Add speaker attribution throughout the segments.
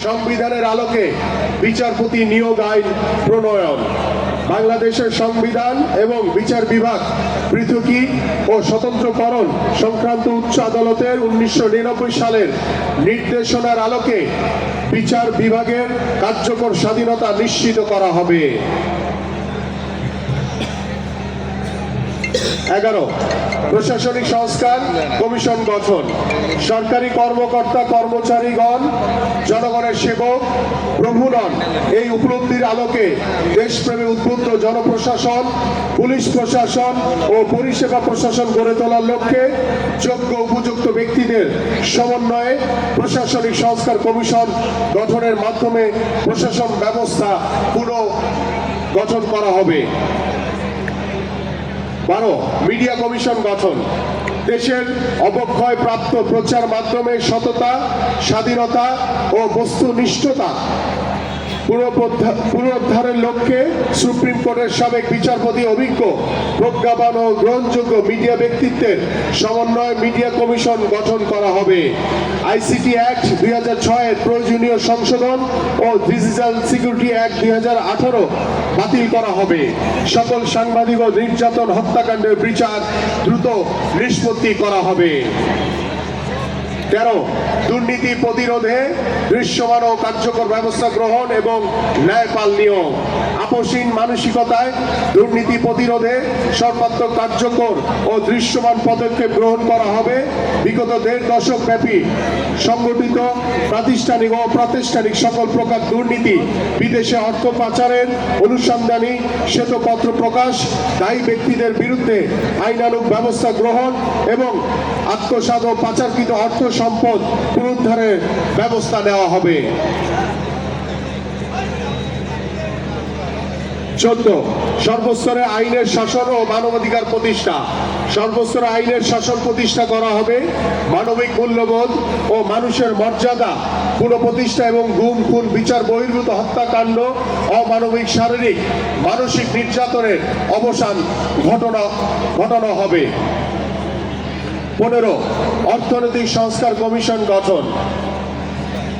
Speaker 1: সংবিধানের আলোকে বিচারপতি নিয়োগ আইন প্রণয়ন, বাংলাদেশের সংবিধান এবং বিচার বিভাগ পৃথকী ও স্বতন্ত্রকরণ সংক্রান্ত উচ্চ আদালতের 1999 সালের নির্দেশনার আলোকে বিচার বিভাগের কার্যকর স্বাধীনতা নিশ্চিত করা হবে। 11 প্রশাসনিক সংস্কার কমিশন গঠন, সরকারি কর্মকর্তা কর্মচারীগণ জনগণের সেবক প্রভু নন, এই উপলব্ধির আলোকে দেশপ্রেমে উদ্বুদ্ধ জনপ্রশাসন, পুলিশ প্রশাসন ও পরিষেবা প্রশাসন গড়ে তোলার লক্ষ্যে যোগ্য উপযুক্ত ব্যক্তিদের সমন্বয়ে প্রশাসনিক সংস্কার কমিশন গঠনের মাধ্যমে প্রশাসন ব্যবস্থা পুনর্গঠন করা হবে। 12 মিডিয়া কমিশন গঠন, দেশের অবক্ষয় প্রাপ্ত প্রচার মাধ্যমে সততা, স্বাধীনতা ও বস্তুনিষ্ঠতা পুনরুদ্ধারের লক্ষ্যে সুপ্রিম কোর্টের সাবেক বিচারপতি অভিজ্ঞ, প্রজ্ঞাবান ও গ্রহণযোগ্য মিডিয়া ব্যক্তিত্বের সমন্বয়ে মিডিয়া কমিশন গঠন করা হবে। আইসিটি অ্যাক্ট 2006 এর প্রয়োজনীয় সংশোধন ও ডিজিটাল সিকিউরিটি অ্যাক্ট 2018 বাতিল করা হবে। সকল সাংবাদিক ও নির্যাতন হত্যাকাণ্ডের বিচার দ্রুত নিষ্পত্তি করা হবে। 13 দুর্নীতি প্রতিরোধে দৃশ্যমান ও কার্যকর ব্যবস্থা গ্রহণ এবং ন্যায়পাল নিয়োগ, আপোষহীন মানসিকতায় দুর্নীতি প্রতিরোধে সর্বাত্মক কার্যকর ও দৃশ্যমান পদক্ষেপ গ্রহণ করা হবে। বিগত 1.5 দশক ব্যাপী সংগঠিত প্রাতিষ্ঠানিক ও অপ্রাতিষ্ঠানিক সকল প্রকার দুর্নীতি, বিদেশে অর্থ পাচারের অনুসন্ধানী শ্বেতপত্র প্রকাশ, দায়ী ব্যক্তিদের বিরুদ্ধে আইনানুগ ব্যবস্থা গ্রহণ এবং আত্মসাৎ ও পাচারকৃত অর্থ সম্পদ পুনরুদ্ধারের ব্যবস্থা নেওয়া হবে। 14 সর্বস্তরে আইনের শাসন ও মানবাধিকার প্রতিষ্ঠা, সর্বস্তরে আইনের শাসন প্রতিষ্ঠা করা হবে। মানবিক মূল্যবোধ ও মানুষের মর্যাদা পুনঃপ্রতিষ্ঠা এবং গুম, খুন, বিচার বহির্ভূত হত্যাকাণ্ড, অমানবিক শারীরিক মানসিক নির্যাতনের অবসান ঘটানো হবে। 15 অর্থনৈতিক সংস্কার কমিশন গঠন,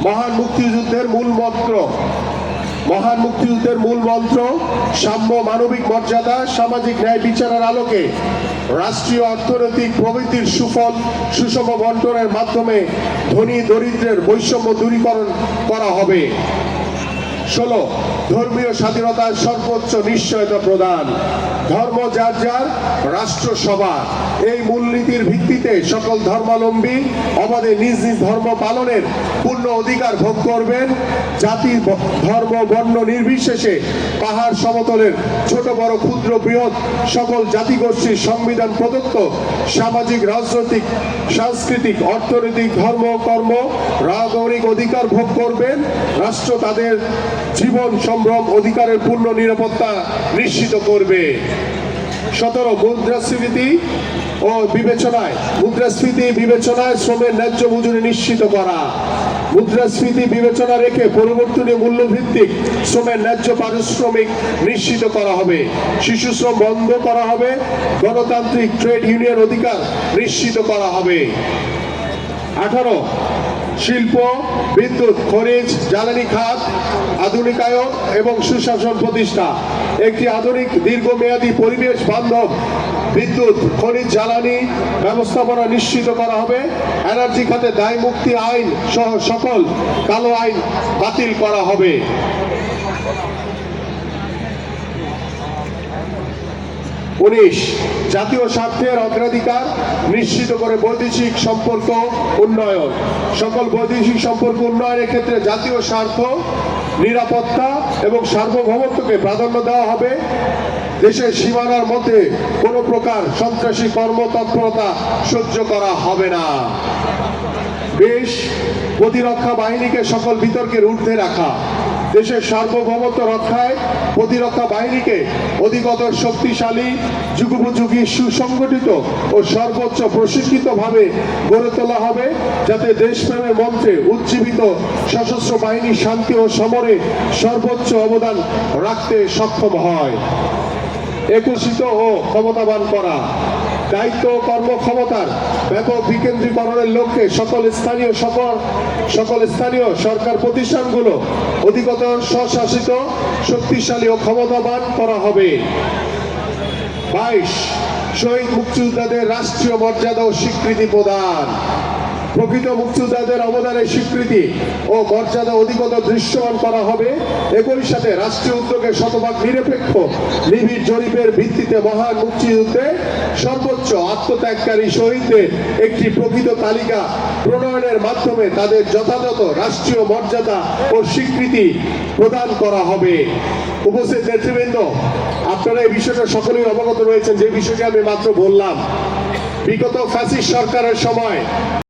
Speaker 1: মহান মুক্তিযুদ্ধের মূল মন্ত্র সাম্য, মানবিক মর্যাদা, সামাজিক ন্যায় বিচারের আলোকে রাষ্ট্রীয় অর্থনৈতিক প্রবৃদ্ধির সুষম বন্টনের মাধ্যমে ধনী দরিদ্রের বৈষম্য দূরীকরণ করা হবে। 16 ধর্মীয় স্বাধীনতার সর্বোচ্চ নিশ্চয়তা প্রদান, ধর্ম যার যার, রাষ্ট্র সবার, এই মূলনীতির ভিত্তিতে সকল ধর্মাবলম্বী অবাধে নিজ নিজ ধর্ম পালনের পূর্ণ অধিকার ভোগ করবেন। জাতি, ধর্ম, বর্ণ নির্বিশেষে পাহাড় সমতলের ছোট বড় ক্ষুদ্র বৃহৎ সকল জাতিগোষ্ঠীর সংবিধান প্রদত্ত সামাজিক, রাজনৈতিক, সাংস্কৃতিক, অর্থনৈতিক, ধর্ম, কর্ম, নাগরিক অধিকার ভোগ করবেন। রাষ্ট্র তাদের জীবন, সম্ভ্রম, অধিকারের পূর্ণ নিরাপত্তা নিশ্চিত করবে। 17 মুদ্রাস্ফীতি বিবেচনায় শ্রমের ন্যায্য মজুরি নিশ্চিত করা, মুদ্রাস্ফীতি বিবেচনা রেখে পরিবর্তনীয় মূল্যভিত্তিক শ্রমের ন্যায্য পারিশ্রমিক নিশ্চিত করা হবে। শিশু শ্রম বন্ধ করা হবে। গণতান্ত্রিক ট্রেড ইউনিয়ন অধিকার নিশ্চিত করা হবে। 18 শিল্প, বিদ্যুৎ, খনিজ, জ্বালানি খাত আধুনিকায়ন এবং সুশাসন প্রতিষ্ঠা, একটি আধুনিক দীর্ঘমেয়াদী পরিবেশ বান্ধব বিদ্যুৎ, খনিজ, জ্বালানি ব্যবস্থাপনা নিশ্চিত করা হবে। এনার্জি খাতে দায় মুক্তি আইন সহ সকল কালো আইন বাতিল করা হবে। 19 জাতীয় স্বার্থের অগ্রাধিকার নিশ্চিত করে বৈদেশিক সম্পর্ক উন্নয়ন, সকল বৈদেশিক সম্পর্ক উন্নয়নের ক্ষেত্রে জাতীয় স্বার্থ, নিরাপত্তা এবং সার্বভৌমত্বকে প্রাধান্য দেওয়া হবে। দেশের সীমানার মধ্যে কোনো প্রকার সন্ত্রাসী কর্মতৎপরতা সহ্য করা হবে না। 20 প্রতিরক্ষা বাহিনীকে সকল বিতর্কের ঊর্ধ্বে রাখা, দেশের সার্বভৌমত্ব রক্ষায় প্রতিরক্ষা বাহিনীকে অধিকতর শক্তিশালী, যুগোপযোগী, সুসংগঠিত ও সর্বোচ্চ প্রশিক্ষিতভাবে গড়ে তোলা হবে, যাতে দেশপ্রেমের মন্ত্রে উজ্জীবিত সশস্ত্র বাহিনী শান্তি ও সমরে সর্বোচ্চ অবদান রাখতে সক্ষম হয়। একত্রিত ও ক্ষমতাবান করা, দায়িত্ব ও কর্মক্ষমতার ব্যাপক বিকেন্দ্রীকরণের লক্ষ্যে সকল স্থানীয় সরকার প্রতিষ্ঠানগুলো অধিকতর স্বশাসিত, শক্তিশালী ও ক্ষমতাবান করা হবে। 22 শহীদ মুক্তিযোদ্ধাদের রাষ্ট্রীয় মর্যাদা ও স্বীকৃতি প্রদান। প্রকৃত মুক্তিযোদ্ধাদের অবদানের স্বীকৃতি ও মর্যাদা অধিকতর দৃশ্যমান করা হবে। একই সাথে রাষ্ট্রীয় উদ্যোগে শতভাগ নিরপেক্ষ নিবিড় জরিপের ভিত্তিতে মহান মুক্তিযুদ্ধে সর্বোচ্চ আত্মত্যাগকারী শহীদদের একটি প্রকৃত তালিকা প্রণয়নের মাধ্যমে তাদের যথাযথ রাষ্ট্রীয় মর্যাদা ও স্বীকৃতি প্রদান করা হবে। উপস্থিত নেতৃবৃন্দ, আপনারা এই বিষয়টা সকলেই অবগত রয়েছেন, যে বিষয়টি আমি মাত্র বললাম। বিগত ফ্যাসিস্ট সরকারের সময়